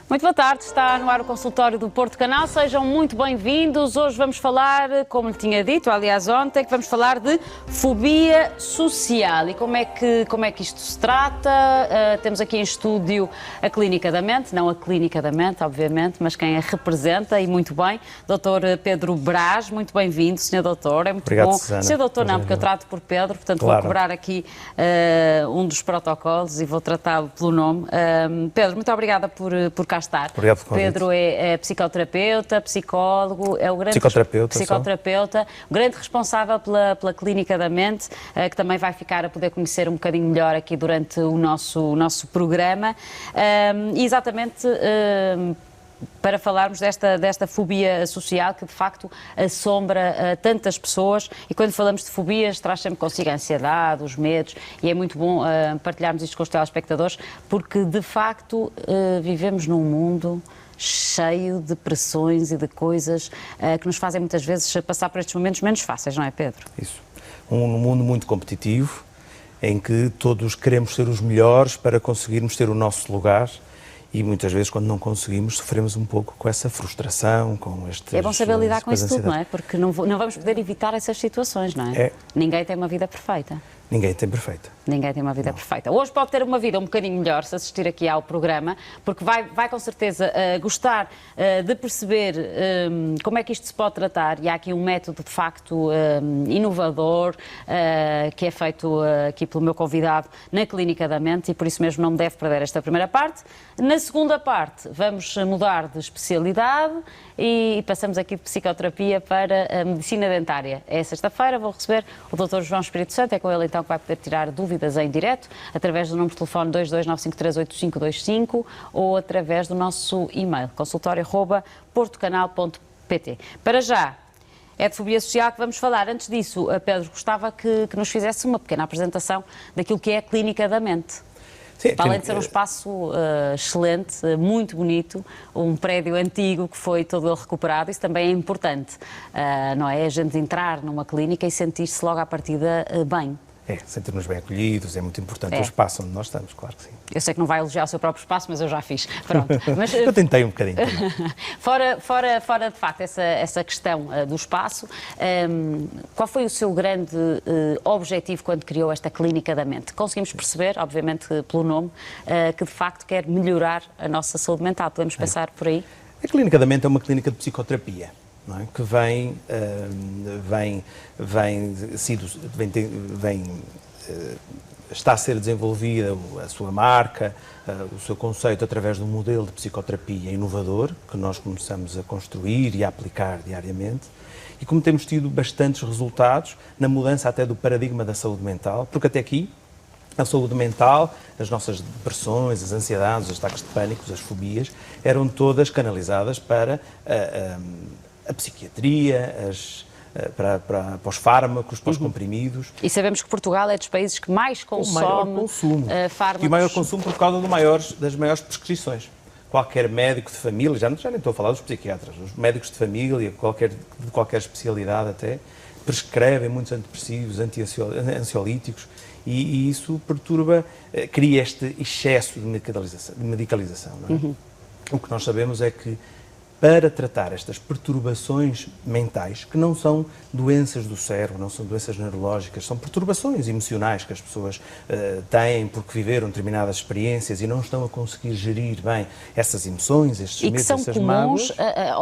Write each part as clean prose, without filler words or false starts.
Muito boa tarde, está no ar o consultório do Porto Canal, sejam muito bem-vindos. Hoje vamos falar, como lhe tinha dito, aliás ontem, que vamos falar de fobia social e como é que isto se trata. Temos aqui em estúdio a Clínica da Mente, não a Clínica da Mente, obviamente, mas quem a representa e muito bem, Dr. Pedro Brás, muito bem-vindo, Sr. Doutor, é muito Obrigado, bom. Susana. Sr. Doutor não, porque eu trato por Pedro, portanto Claro. vou quebrar aqui um dos protocolos e vou tratá-lo pelo nome. Pedro, muito obrigada por cá estar. Obrigado pelo convite. Pedro é psicoterapeuta, psicólogo, é o grande psicoterapeuta, o grande responsável pela Clínica da Mente, que também vai ficar a poder conhecer um bocadinho melhor aqui durante o nosso programa. E exatamente para falarmos desta fobia social que de facto assombra tantas pessoas, e quando falamos de fobias traz sempre consigo a ansiedade, os medos, e é muito bom partilharmos isto com os telespectadores, porque de facto vivemos num mundo cheio de pressões e de coisas que nos fazem muitas vezes passar por estes momentos menos fáceis, não é, Pedro? Isso. Um mundo muito competitivo, em que todos queremos ser os melhores para conseguirmos ter o nosso lugar. E muitas vezes, quando não conseguimos, sofremos um pouco com essa frustração, com este... É bom saber lidar com isso tudo, não é? Porque não vamos poder evitar essas situações, não é? Ninguém tem uma vida perfeita. Ninguém tem perfeita. Ninguém tem uma vida perfeita. Hoje pode ter uma vida um bocadinho melhor se assistir aqui ao programa, porque vai com certeza gostar de perceber como é que isto se pode tratar, e há aqui um método de facto inovador que é feito aqui pelo meu convidado na Clínica da Mente, e por isso mesmo não me deve perder esta primeira parte. Na segunda parte vamos mudar de especialidade e passamos aqui de psicoterapia para a medicina dentária. É sexta-feira, vou receber o Dr. João Espírito Santo, é com ele então que vai poder tirar dúvidas em direto, através do número de telefone 229538525 ou através do nosso e-mail, consultório@portocanal.pt. Para já, é de fobia social que vamos falar. Antes disso, Pedro, gostava que nos fizesse uma pequena apresentação daquilo que é a Clínica da Mente. Sim, Para além de ser um espaço excelente, muito bonito, um prédio antigo que foi todo ele recuperado, isso também é importante, não é? A gente entrar numa clínica e sentir-se logo à partida bem. Sentir-nos bem acolhidos, é muito importante o espaço onde nós estamos, claro que sim. Eu sei que não vai elogiar o seu próprio espaço, mas eu já fiz. Pronto. Mas, eu tentei um bocadinho. fora de facto essa questão do espaço, qual foi o seu grande objetivo quando criou esta Clínica da Mente? Conseguimos perceber, obviamente pelo nome, que de facto quer melhorar a nossa saúde mental. Podemos pensar por aí? A Clínica da Mente é uma clínica de psicoterapia, não é? Que está a ser desenvolvida a sua marca, o seu conceito através de um modelo de psicoterapia inovador que nós começamos a construir e a aplicar diariamente, e como temos tido bastantes resultados na mudança até do paradigma da saúde mental, porque até aqui a saúde mental, as nossas depressões, as ansiedades, os ataques de pânico, as fobias, eram todas canalizadas para a psiquiatria, para os fármacos, para os comprimidos. E sabemos que Portugal é dos países que mais consome fármacos. E o maior consumo por causa das maiores prescrições. Qualquer médico de família, já nem estou a falar dos psiquiatras, os médicos de família, de qualquer especialidade até, prescrevem muitos antidepressivos, ansiolíticos, e isso perturba, cria este excesso de medicalização. Não é? O que nós sabemos é que para tratar estas perturbações mentais, que não são doenças do cérebro, não são doenças neurológicas, são perturbações emocionais que as pessoas têm porque viveram determinadas experiências e não estão a conseguir gerir bem essas emoções, estes medos, essas mágoas.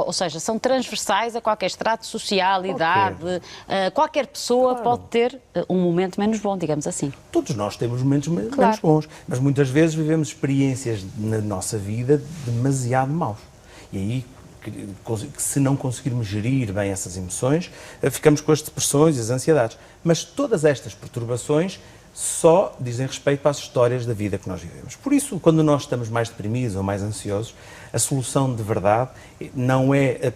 Ou seja, são transversais a qualquer estrato social, idade, qualquer pessoa pode ter um momento menos bom, digamos assim. Todos nós temos momentos menos bons, mas muitas vezes vivemos experiências na nossa vida demasiado maus. E aí, se não conseguirmos gerir bem essas emoções, ficamos com as depressões e as ansiedades. Mas todas estas perturbações só dizem respeito às histórias da vida que nós vivemos. Por isso, quando nós estamos mais deprimidos ou mais ansiosos, a solução de verdade não é a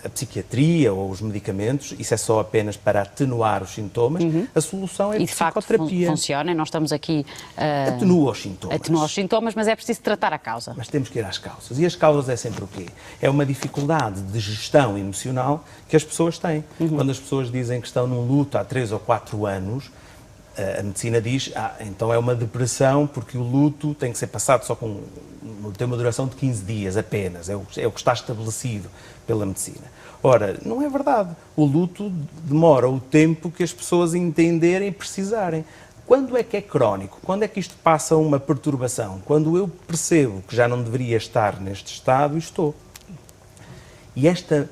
psiquiatria ou os medicamentos, isso é só apenas para atenuar os sintomas, a solução é a psicoterapia. E de facto funciona, nós estamos aqui... Atenua os sintomas. Atenua os sintomas, mas é preciso tratar a causa. Mas temos que ir às causas. E as causas é sempre o quê? É uma dificuldade de gestão emocional que as pessoas têm. Quando as pessoas dizem que estão num luto há 3 ou 4 anos, A medicina diz, então é uma depressão porque o luto tem que ser passado tem uma duração de 15 dias apenas, é o que está estabelecido pela medicina. Ora, não é verdade. O luto demora o tempo que as pessoas entenderem e precisarem. Quando é que é crónico? Quando é que isto passa a uma perturbação? Quando eu percebo que já não deveria estar neste estado e estou. E esta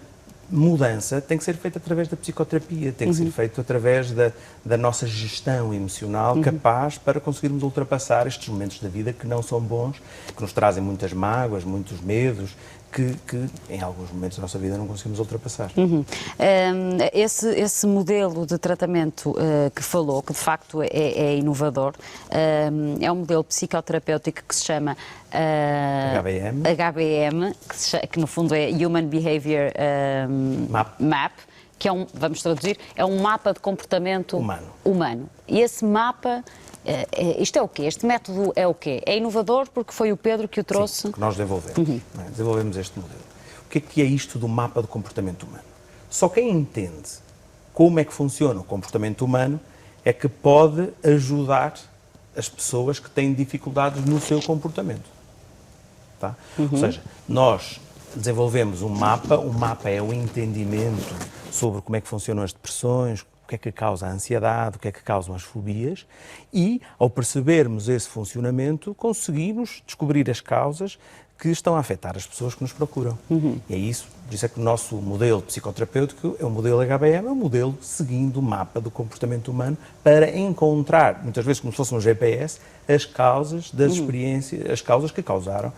mudança tem que ser feita através da psicoterapia, tem que ser feita através da nossa gestão emocional capaz para conseguirmos ultrapassar estes momentos da vida que não são bons, que nos trazem muitas mágoas, muitos medos, que em alguns momentos da nossa vida não conseguimos ultrapassar. Esse modelo de tratamento que falou, que de facto é inovador, é um modelo psicoterapêutico que se chama HBM, que no fundo é Human Behavior Map, que é vamos traduzir, é um mapa de comportamento humano. E esse mapa, isto é o quê? Este método é o quê? É inovador porque foi o Pedro que o trouxe? Sim, que nós desenvolvemos. Desenvolvemos este modelo. O que é isto do mapa de comportamento humano? Só quem entende como é que funciona o comportamento humano é que pode ajudar as pessoas que têm dificuldades no seu comportamento. Tá? Ou seja, nós desenvolvemos um mapa é o entendimento sobre como é que funcionam as depressões, o que é que causa a ansiedade, o que é que causam as fobias e, ao percebermos esse funcionamento, conseguimos descobrir as causas que estão a afetar as pessoas que nos procuram. E é isso, por isso é que o nosso modelo psicoterapêutico é o modelo HBM, é um modelo seguindo o mapa do comportamento humano para encontrar, muitas vezes como se fosse um GPS, as causas das experiências, as causas que causaram,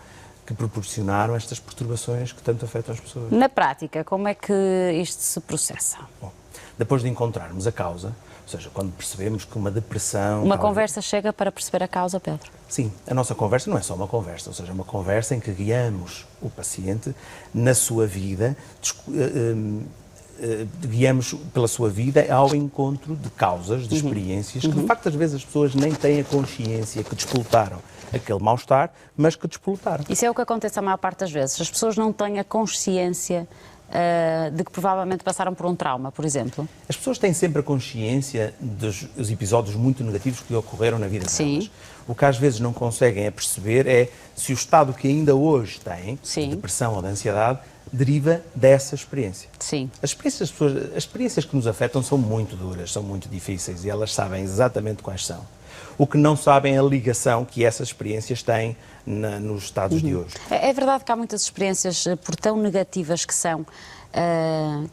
que proporcionaram estas perturbações que tanto afetam as pessoas. Na prática, como é que isto se processa? Bom, depois de encontrarmos a causa, ou seja, quando percebemos que uma depressão... Uma conversa chega para perceber a causa, Pedro? Sim, a nossa conversa não é só uma conversa, ou seja, é uma conversa em que guiamos o paciente na sua vida, guiamos pela sua vida ao encontro de causas, de experiências, que de facto às vezes as pessoas nem têm a consciência que despoletaram aquele mal-estar, mas que despoletaram. Isso é o que acontece a maior parte das vezes. As pessoas não têm a consciência de que provavelmente passaram por um trauma, por exemplo. As pessoas têm sempre a consciência dos episódios muito negativos que ocorreram na vida delas. O que às vezes não conseguem perceber é se o estado que ainda hoje têm, de depressão ou de ansiedade, deriva dessa experiência. Sim. As experiências que nos afetam são muito duras, são muito difíceis e elas sabem exatamente quais são. O que não sabem é a ligação que essas experiências têm nos estados de hoje. É verdade que há muitas experiências, por tão negativas que são,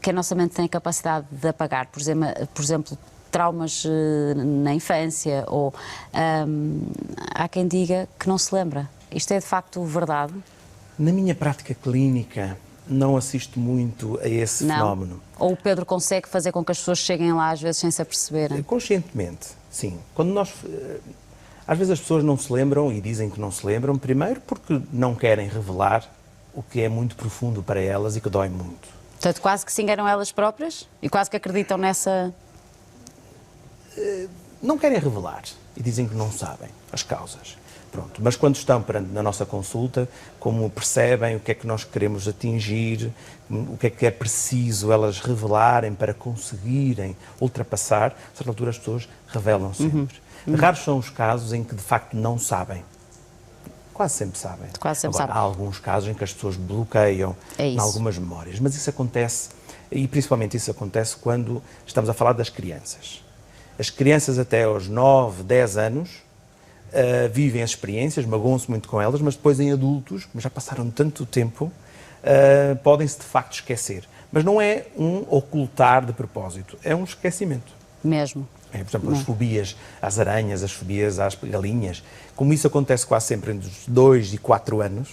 que a nossa mente tem a capacidade de apagar. Por exemplo, traumas na infância, ou há quem diga que não se lembra. Isto é de facto verdade? Na minha prática clínica, não assisto muito a esse fenómeno. Ou o Pedro consegue fazer com que as pessoas cheguem lá às vezes sem se aperceberem? Conscientemente, sim. Às vezes as pessoas não se lembram e dizem que não se lembram, primeiro porque não querem revelar o que é muito profundo para elas e que dói muito. Portanto, quase que se enganam elas próprias e quase que acreditam nessa... Não querem revelar e dizem que não sabem as causas. Pronto, mas quando estão na nossa consulta, como percebem o que é que nós queremos atingir, o que é preciso elas revelarem para conseguirem ultrapassar, a certa altura as pessoas revelam sempre. Raros são os casos em que de facto não sabem. Quase sempre sabem. Quase sempre sabem. Há alguns casos em que as pessoas bloqueiam em algumas memórias, mas isso acontece, e principalmente isso acontece quando estamos a falar das crianças. As crianças até aos 9, 10 anos vivem as experiências, magoam-se muito com elas, mas depois em adultos, mas já passaram tanto tempo, podem-se de facto esquecer. Mas não é um ocultar de propósito, é um esquecimento. Mesmo. Por exemplo, as fobias às aranhas, as fobias às galinhas, como isso acontece quase sempre entre os 2 e 4 anos,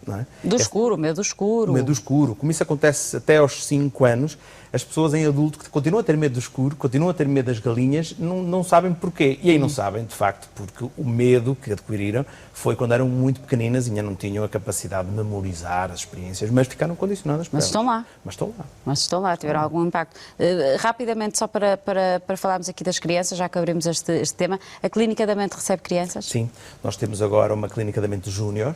não é? Do escuro, medo escuro. Medo escuro. Como isso acontece até aos 5 anos, as pessoas em adulto que continuam a ter medo do escuro, continuam a ter medo das galinhas, não sabem porquê. E aí não sabem, de facto, porque o medo que adquiriram foi quando eram muito pequeninas e ainda não tinham a capacidade de memorizar as experiências, mas ficaram condicionadas por elas. Estão lá. Mas estão lá. Mas estão lá, tiveram algum impacto. Rapidamente, só para falarmos aqui das crianças, já que abrimos este tema, a Clínica da Mente recebe crianças? Sim, nós temos agora uma Clínica da Mente Júnior,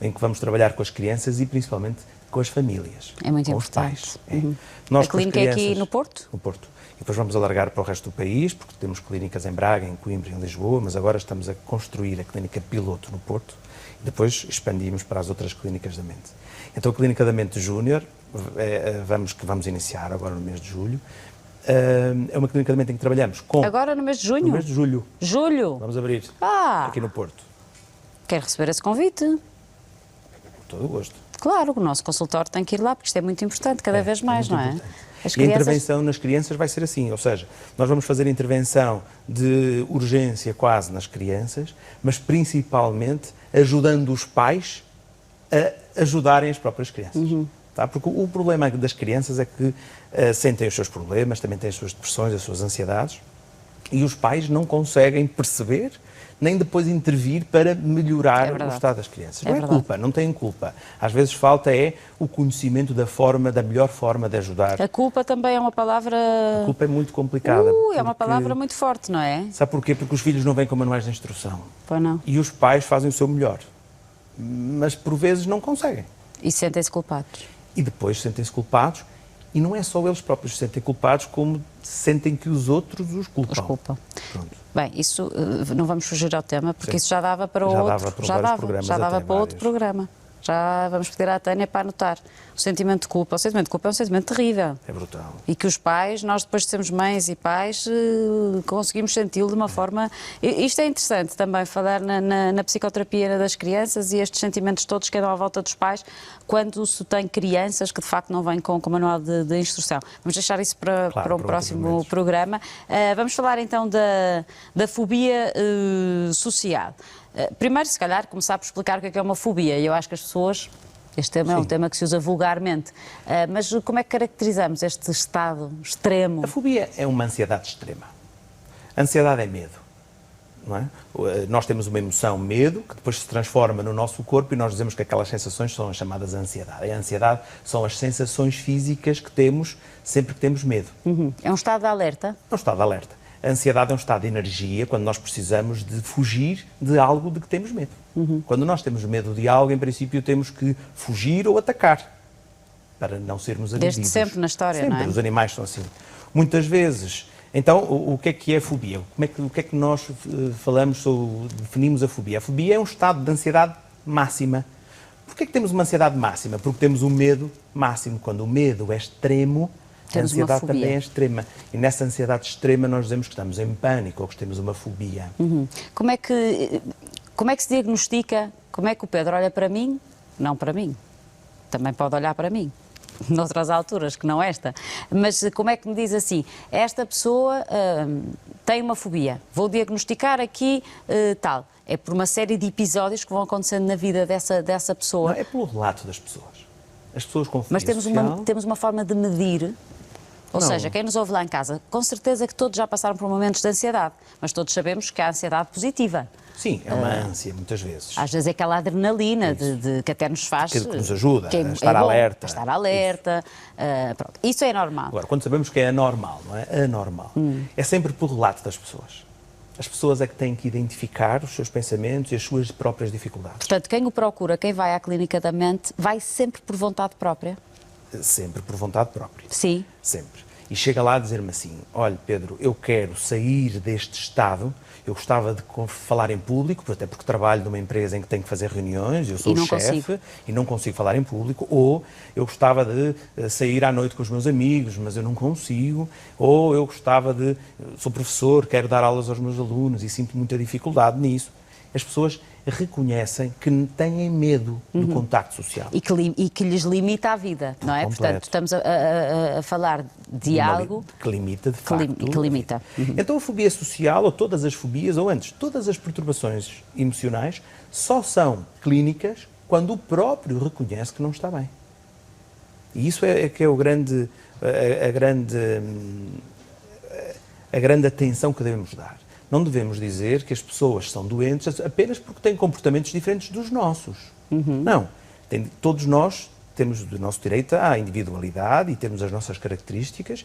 em que vamos trabalhar com as crianças e principalmente com as famílias. É muito com importante. os pais. Nós, a clínica é aqui no Porto? No Porto. e depois vamos alargar para o resto do país, porque temos clínicas em Braga, em Coimbra e em Lisboa, mas agora estamos a construir a clínica piloto no Porto e depois expandimos para as outras clínicas da mente. Então a Clínica da Mente Júnior, que vamos iniciar agora no mês de julho, é uma clínica da mente em que trabalhamos com... Agora no mês de junho? No mês de julho. Julho? Vamos abrir aqui no Porto. Quero receber esse convite. Com todo o gosto. Claro, o nosso consultório tem que ir lá, porque isto é muito importante, cada vez mais, não é? As E a intervenção nas crianças vai ser assim, ou seja, nós vamos fazer intervenção de urgência quase nas crianças, mas principalmente ajudando os pais a ajudarem as próprias crianças. Tá? Porque o problema das crianças é que sentem os seus problemas, também têm as suas depressões, as suas ansiedades, e os pais não conseguem perceber nem depois intervir para melhorar o estado das crianças. Não é culpa, não têm culpa. Às vezes falta o conhecimento da melhor forma de ajudar. A culpa também é uma palavra... A culpa é muito complicada. É uma palavra muito forte, não é? Sabe porquê? Porque os filhos não vêm com manuais de instrução. Pois não. E os pais fazem o seu melhor. Mas por vezes não conseguem. E sentem-se culpados. E depois sentem-se culpados. E não é só eles próprios que se sentem culpados, como sentem que os outros os culpam. Os culpam. Pronto. Bem, isso não vamos fugir ao tema, porque isso já dava para já dava para outro programa. Já vamos pedir à Tânia para anotar. O sentimento de culpa. O sentimento de culpa é um sentimento terrível. É brutal. E que os pais, nós depois de sermos mães e pais, conseguimos senti-lo de uma forma... Isto é interessante também, falar na psicoterapia das crianças e estes sentimentos todos que andam à volta dos pais, quando se tem crianças que de facto não vêm com manual de instrução. Vamos deixar isso para um próximo programa. Vamos falar então da fobia social. Primeiro, se calhar, começar por explicar o que é uma fobia. Eu acho que as pessoas... Este tema é um tema que se usa vulgarmente. Mas como é que caracterizamos este estado extremo? A fobia é uma ansiedade extrema. A ansiedade é medo. Não é? Nós temos uma emoção, medo, que depois se transforma no nosso corpo e nós dizemos que aquelas sensações são as chamadas ansiedade. E a ansiedade são as sensações físicas que temos sempre que temos medo. É um estado de alerta? É um estado de alerta. A ansiedade é um estado de energia quando nós precisamos de fugir de algo de que temos medo. Quando nós temos medo de algo, em princípio temos que fugir ou atacar para não sermos agredidos. Desde sempre na história, sempre. Não é? Os animais são assim. Muitas vezes. Então, o que é a fobia? O que é que nós falamos ou definimos a fobia? A fobia é um estado de ansiedade máxima. Porquê é que temos uma ansiedade máxima? Porque temos um medo máximo. Quando o medo é extremo, a ansiedade também é extrema. E nessa ansiedade extrema nós dizemos que estamos em pânico ou que temos uma fobia. Como é que se diagnostica? Como é que o Pedro olha para mim? Não para mim. Também pode olhar para mim. Noutras alturas, que não esta. Mas como é que me diz assim, esta pessoa tem uma fobia, vou diagnosticar aqui tal. É por uma série de episódios que vão acontecendo na vida dessa pessoa. Não, é pelo relato das pessoas. As pessoas com fobia Mas temos uma forma de medir. Ou Não. seja, quem nos ouve lá em casa, com certeza que todos já passaram por momentos de ansiedade, mas todos sabemos que há ansiedade positiva. Sim, é uma ânsia, muitas vezes. Às vezes é aquela adrenalina que até nos faz... Que nos ajuda a estar bom, alerta. A estar alerta. Pronto. Isso é normal. Agora, quando sabemos que é anormal, não é? Anormal. É sempre por relato das pessoas. As pessoas é que têm que identificar os seus pensamentos e as suas próprias dificuldades. Portanto, quem o procura, quem vai à clínica da mente, vai sempre por vontade própria? Sempre por vontade própria. Sim. Sempre. E chega lá a dizer-me assim, olha Pedro, eu quero sair deste estado, eu gostava de falar em público, até porque trabalho numa empresa em que tenho que fazer reuniões, eu sou o chefe e não consigo falar em público, ou eu gostava de sair à noite com os meus amigos, mas eu não consigo, ou eu gostava sou professor, quero dar aulas aos meus alunos e sinto muita dificuldade nisso. As pessoas reconhecem que têm medo do contacto social. E que lhes limita a vida, não é? Completo. Portanto, estamos a falar de algo... Que limita, de facto. Que limita. Então a fobia social, ou todas as fobias, ou antes, todas as perturbações emocionais, só são clínicas quando o próprio reconhece que não está bem. E isso é que é a grande atenção que devemos dar. Não devemos dizer que as pessoas são doentes apenas porque têm comportamentos diferentes dos nossos. Não. Todos nós temos o nosso direito à individualidade e temos as nossas características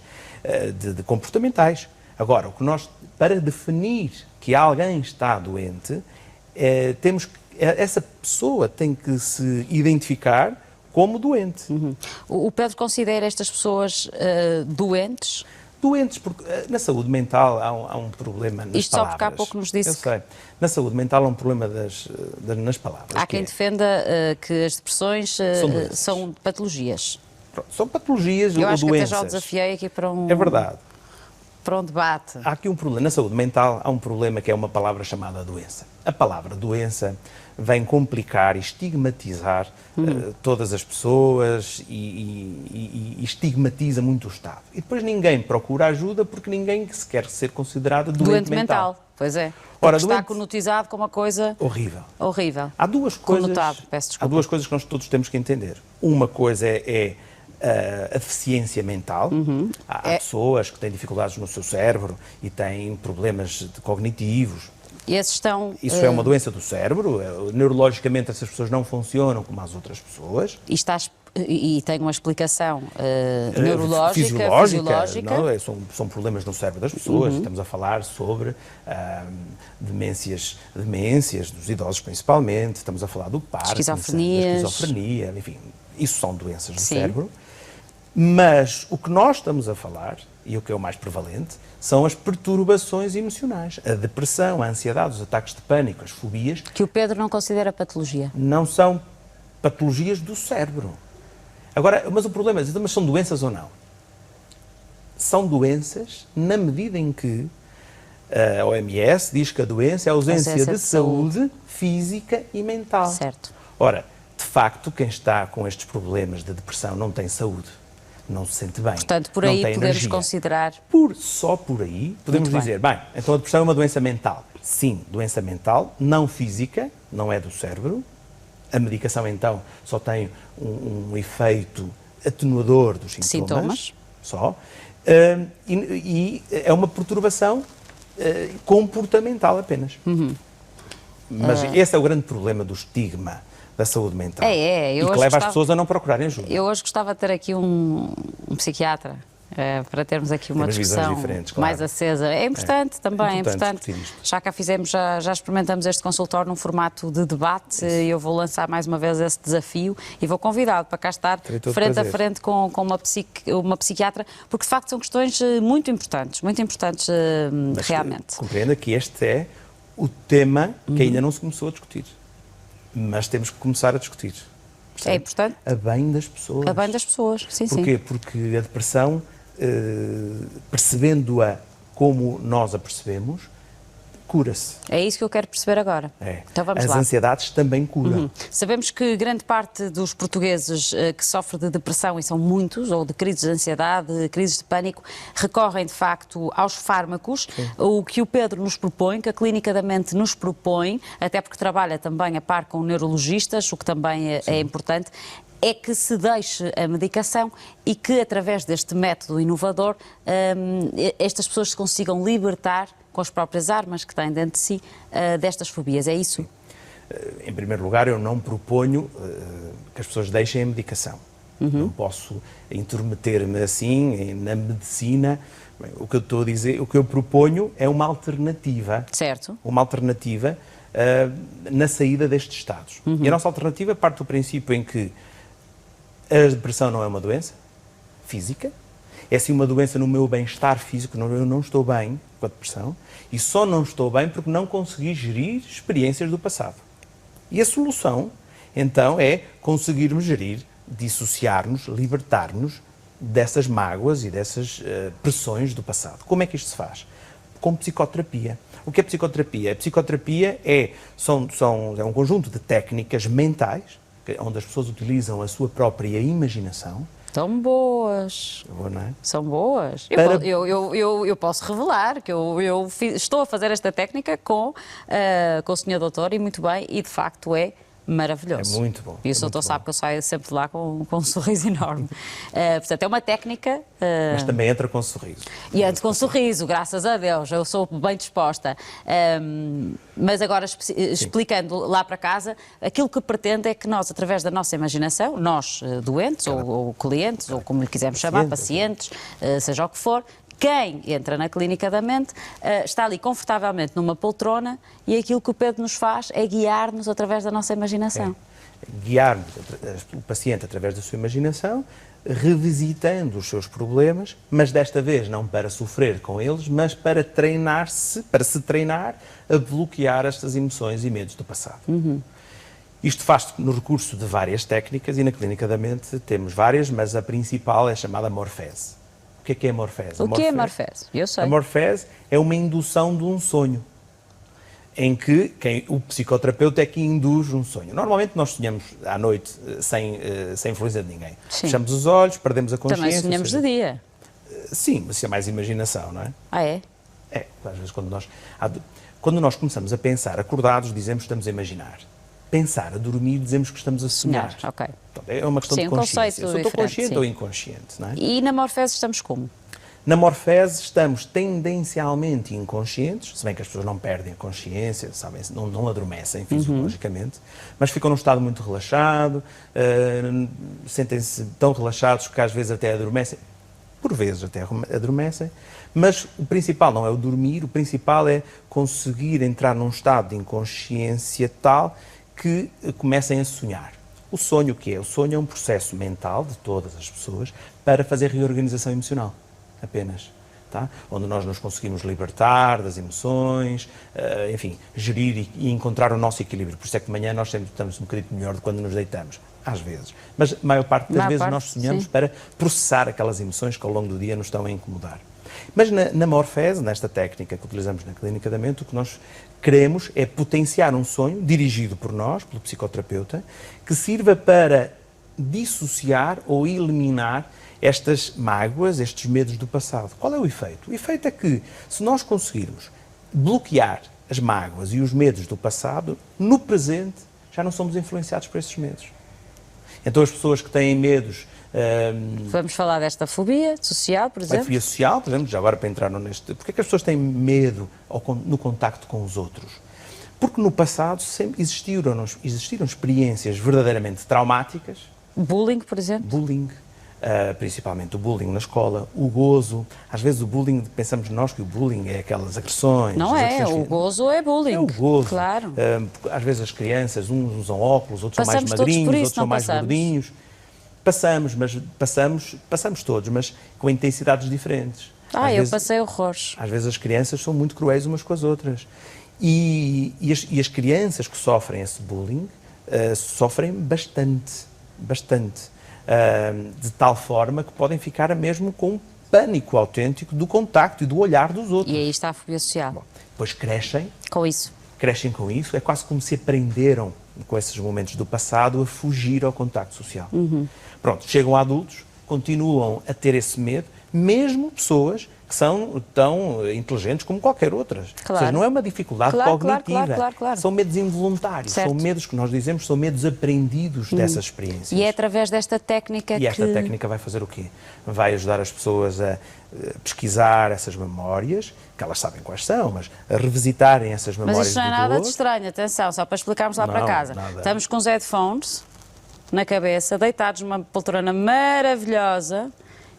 de comportamentais. Agora, para definir que alguém está doente, essa pessoa tem que se identificar como doente. O Pedro considera estas pessoas doentes? doentes, porque na saúde mental há um problema nas Isto palavras. só porque há pouco nos disse. Eu sei. Na saúde mental há um problema nas palavras. Há quem defenda que as depressões são patologias. Pronto, são patologias ou Eu acho doenças. que até já o desafiei aqui para um... É verdade. Para um debate. Há aqui um problema. Na saúde mental há um problema que é uma palavra chamada doença. A palavra doença vem complicar e estigmatizar todas as pessoas e estigmatiza muito o Estado. E depois ninguém procura ajuda porque ninguém se quer ser considerado doente mental. Pois é. Ora, está conotizado como uma coisa horrível. Há duas coisas, há duas coisas que nós todos temos que entender. Uma coisa é a deficiência mental. Há pessoas que têm dificuldades no seu cérebro e têm problemas cognitivos. E esses estão... Isso é uma doença do cérebro. Neurologicamente, essas pessoas não funcionam como as outras pessoas. E tem uma explicação neurológica, fisiológica. Não, são problemas no cérebro das pessoas. Estamos a falar sobre demências dos idosos principalmente. Estamos a falar do Parkinson, da esquizofrenia, enfim. Isso são doenças do cérebro. Mas o que nós estamos a falar, e o que é o mais prevalente, são as perturbações emocionais. A depressão, a ansiedade, os ataques de pânico, as fobias. Que o Pedro não considera patologia. Não são patologias do cérebro. Agora, mas o problema é, mas são doenças ou não? São doenças na medida em que a OMS diz que a doença é a ausência de saúde física e mental. Certo. Ora, de facto, quem está com estes problemas de depressão não tem saúde, não se sente bem. Portanto, por aí podemos considerar... Só por aí podemos dizer, bem, então a depressão é uma doença mental. Sim, doença mental, não física, não é do cérebro. A medicação, então, só tem um efeito atenuador dos sintomas. Só. E é uma perturbação comportamental apenas. Mas esse é o grande problema do estigma da saúde mental. E que leva as pessoas a não procurarem ajuda. Eu hoje gostava de ter aqui um psiquiatra para termos aqui uma discussão mais acesa. É importante também, é importante. Já cá fizemos, já experimentamos este consultório num formato de debate e eu vou lançar mais uma vez esse desafio e vou convidá-lo para cá estar frente a frente com uma psiquiatra, porque de facto são questões muito importantes realmente. Compreenda que este é o tema que ainda não se começou a discutir, mas temos que começar a discutir. É importante. A bem das pessoas. A bem das pessoas, sim, sim. Porquê? Porque a depressão, percebendo-a como nós a percebemos, cura-se. É isso que eu quero perceber agora. Então vamos lá. As ansiedades também curam. Sabemos que grande parte dos portugueses que sofrem de depressão, e são muitos, ou de crises de ansiedade, crises de pânico, recorrem de facto aos fármacos. O que o Pedro nos propõe, que a Clínica da Mente nos propõe, até porque trabalha também a par com neurologistas, o que também é importante, é que se deixe a medicação e que, através deste método inovador, estas pessoas se consigam libertar com as próprias armas que têm dentro de si destas fobias. É isso? Em primeiro lugar, eu não proponho que as pessoas deixem a medicação. Não posso intrometer-me assim na medicina. Bem, o que eu estou a dizer, o que eu proponho é uma alternativa. Certo. Uma alternativa na saída destes estados. E a nossa alternativa parte do princípio em que a depressão não é uma doença física, é sim uma doença no meu bem-estar físico, eu não estou bem com a depressão, e só não estou bem porque não consegui gerir experiências do passado. E a solução, então, é conseguirmos gerir, dissociar-nos, libertar-nos dessas mágoas e dessas pressões do passado. Como é que isto se faz? Com psicoterapia. O que é psicoterapia? A psicoterapia é um conjunto de técnicas mentais, onde as pessoas utilizam a sua própria imaginação. São boas. Não é? São boas. Eu posso revelar que eu estou a fazer esta técnica com o Sr. Doutor e muito bem, e de facto é maravilhoso. É muito bom. E o Sr. Doutor sabe que eu saio sempre de lá com um sorriso enorme. Portanto, é uma técnica... Mas também entra com sorriso. E entra com sorriso, graças a Deus. Eu sou bem disposta. Mas agora, explicando lá para casa, aquilo que pretende é que nós, através da nossa imaginação, nós doentes, ou clientes, ou como lhe quisermos chamar, pacientes, seja o que for, quem entra na Clínica da Mente está ali confortavelmente numa poltrona e aquilo que o Pedro nos faz é guiar-nos através da nossa imaginação. Guiar o paciente através da sua imaginação, revisitando os seus problemas, mas desta vez não para sofrer com eles, mas para se treinar a bloquear estas emoções e medos do passado. Isto faz-se no recurso de várias técnicas e na Clínica da Mente temos várias, mas a principal é chamada Morfese. O que é a Morfese? O que é a Morfese? Eu sei. A Morfese é uma indução de um sonho, em que o psicoterapeuta é que induz um sonho. Normalmente nós sonhamos à noite sem influência de ninguém. Sim. Fechamos os olhos, perdemos a consciência. Também sonhamos de dia. Sim, mas isso é mais imaginação, não é? Ah, é? É, às vezes quando nós começamos a pensar acordados, dizemos que estamos a imaginar. Pensar a dormir, dizemos que estamos a sonhar. Ok. Então, é uma questão Sim, de um consciência. conceito Se eu estou diferente, consciente sim. ou inconsciente, não é? E na Morfese estamos como? Na Morfese estamos tendencialmente inconscientes, se bem que as pessoas não perdem a consciência, sabem, não adormecem fisiologicamente, mas ficam num estado muito relaxado, sentem-se tão relaxados que às vezes até adormecem, por vezes até adormecem, mas o principal não é o dormir, o principal é conseguir entrar num estado de inconsciência tal que comecem a sonhar. O sonho o que é? O sonho é um processo mental de todas as pessoas para fazer reorganização emocional. Apenas, tá? Onde nós nos conseguimos libertar das emoções, enfim, gerir e encontrar o nosso equilíbrio. Por isso é que de manhã nós sempre estamos um bocadinho melhor do que quando nos deitamos, às vezes. Mas a maior parte das vezes nós sonhamos para processar aquelas emoções que ao longo do dia nos estão a incomodar. Mas na Morfese, nesta técnica que utilizamos na Clínica da Mente, o que nós queremos é potenciar um sonho dirigido por nós, pelo psicoterapeuta, que sirva para dissociar ou eliminar estas mágoas, estes medos do passado. Qual é o efeito? O efeito é que, se nós conseguirmos bloquear as mágoas e os medos do passado, no presente já não somos influenciados por esses medos. Então as pessoas que têm medos... Vamos falar desta fobia social, por exemplo? A fobia social, por exemplo, já agora para entrar neste... Porquê é que as pessoas têm medo no contacto com os outros? Porque no passado sempre existiram experiências verdadeiramente traumáticas. Bullying, por exemplo? Bullying. Principalmente o bullying na escola, o gozo. Às vezes o bullying, pensamos nós que o bullying é aquelas agressões. Não é, o gozo é bullying. É o gozo. Claro. Às vezes as crianças, uns usam óculos, outros Passamos são mais magrinhos, todos por isso, outros são mais passamos? gordinhos. Passamos todos, mas com intensidades diferentes. Eu passei horrores. Às vezes as crianças são muito cruéis umas com as outras. E as crianças que sofrem esse bullying sofrem bastante. De tal forma que podem ficar mesmo com um pânico autêntico do contacto e do olhar dos outros. E aí está a fobia social. Bom, depois crescem com isso, é quase como se aprenderam com esses momentos do passado a fugir ao contacto social. Pronto, chegam a adultos, continuam a ter esse medo, mesmo pessoas que são tão inteligentes como qualquer outra. Claro. Ou seja, não é uma dificuldade cognitiva, claro. São medos involuntários, Certo. são medos que nós dizemos, são medos aprendidos dessas experiências. E é através desta técnica E esta técnica vai fazer o quê? Vai ajudar as pessoas a pesquisar essas memórias, que elas sabem quais são, mas a revisitarem essas memórias. Mas isto não é do nada de dolor. estranho, atenção, só para explicarmos lá para Não, casa. nada. Estamos com os headphones na cabeça, deitados numa poltrona maravilhosa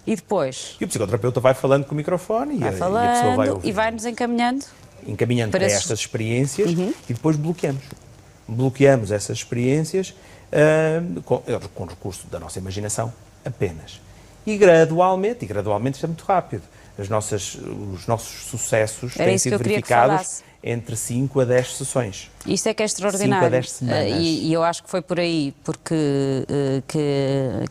e depois E o psicoterapeuta vai falando com o microfone vai e a pessoa falando vai ouvir. e vai-nos encaminhando. Encaminhando para esses- estas experiências e depois bloqueamos. Bloqueamos essas experiências com recurso da nossa imaginação apenas. E gradualmente isto é muito rápido, os nossos sucessos Era têm isso que sido eu queria que verificados falasse. entre 5 a 10 sessões. Isto é que é extraordinário. 5 a 10 semanas. E eu acho que foi por aí porque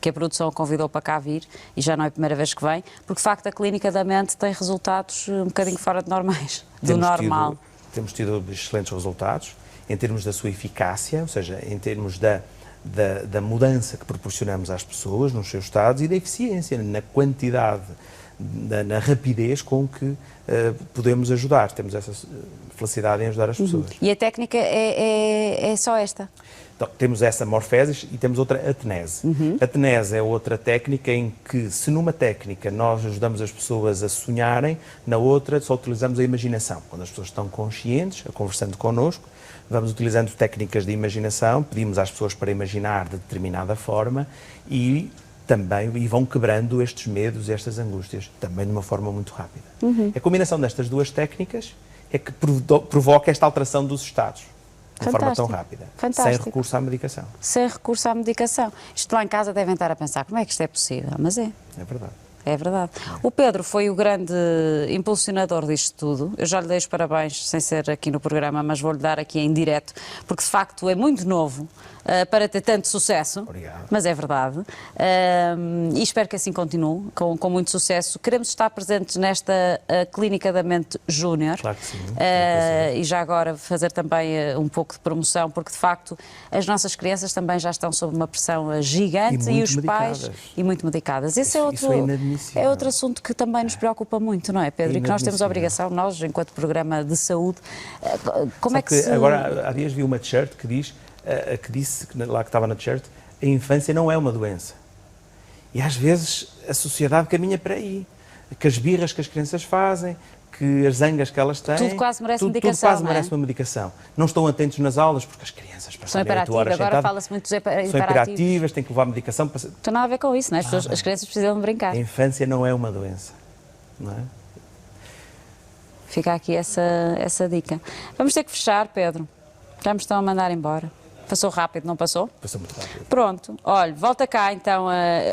que a produção o convidou para cá vir, e já não é a primeira vez que vem, porque de facto a Clínica da Mente tem resultados um bocadinho fora de normais, do normal. Temos tido excelentes resultados em termos da sua eficácia, ou seja, em termos da mudança que proporcionamos às pessoas nos seus estados e da eficiência, na quantidade, na rapidez com que podemos ajudar. Temos essa felicidade em ajudar as pessoas. E a técnica é só esta? Então, temos essa morfese e temos outra atenese. A atenese é outra técnica em que, se numa técnica nós ajudamos as pessoas a sonharem, na outra só utilizamos a imaginação. Quando as pessoas estão conscientes, conversando connosco, vamos utilizando técnicas de imaginação, pedimos às pessoas para imaginar de determinada forma e vão quebrando estes medos, estas angústias, também de uma forma muito rápida. A combinação destas duas técnicas é que provoca esta alteração dos estados. de forma tão Fantástico. rápida, Fantástico. sem recurso à medicação. Sem recurso à medicação. Isto lá em casa devem estar a pensar, como é que isto é possível? Mas é. É verdade. É verdade. O Pedro foi o grande impulsionador disto tudo. Eu já lhe dei os parabéns, sem ser aqui no programa, mas vou-lhe dar aqui em direto, porque de facto é muito novo para ter tanto sucesso. Obrigado. Mas é verdade. E espero que assim continue, com muito sucesso. Queremos estar presentes nesta Clínica da Mente Júnior. Claro que sim. E já agora fazer também um pouco de promoção, porque de facto as nossas crianças também já estão sob uma pressão gigante E os muito pais medicadas. e muito medicadas. Esse Isso é inadmissível. é outro assunto que também nos preocupa muito, não é, Pedro? E que nós temos a obrigação, nós, enquanto programa de saúde, como Só é que se... Agora, há dias vi uma t-shirt que diz, que disse, lá que estava na t-shirt, a infância não é uma doença. E às vezes a sociedade caminha para aí. Que as birras que as crianças fazem, que as zangas que elas têm... Tudo quase merece tudo medicação, quase não é? merece uma medicação. Não estão atentos nas aulas porque as crianças São passam 8 hiperativas, horas agora sentadas. fala-se muito dos São hiperativos. hiperativas, têm que levar medicação para... Não tem nada a ver com isso, não é? As crianças precisam de brincar. A infância não é uma doença, não é? Fica aqui essa dica. Vamos ter que fechar, Pedro. Já me estão a mandar embora. Passou rápido, não passou? Passou muito rápido. Pronto, olha, volta cá então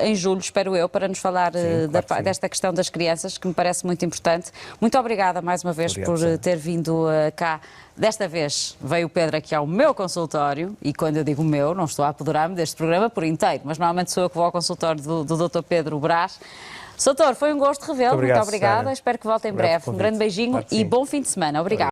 em julho, espero eu, para nos falar Claro que sim. desta questão das crianças, que me parece muito importante. Muito obrigada mais uma vez Obrigado, por Sara. ter vindo cá. Desta vez veio o Pedro aqui ao meu consultório, e quando eu digo meu, não estou a apoderar-me deste programa por inteiro, mas normalmente sou eu que vou ao consultório do Dr. Pedro Brás. Doutor, foi um gosto revê-lo, muito Obrigado, obrigada, Sara. espero que volte em Obrigado breve. pelo Um grande convite. beijinho Claro que e sim. bom fim de semana. Obrigada.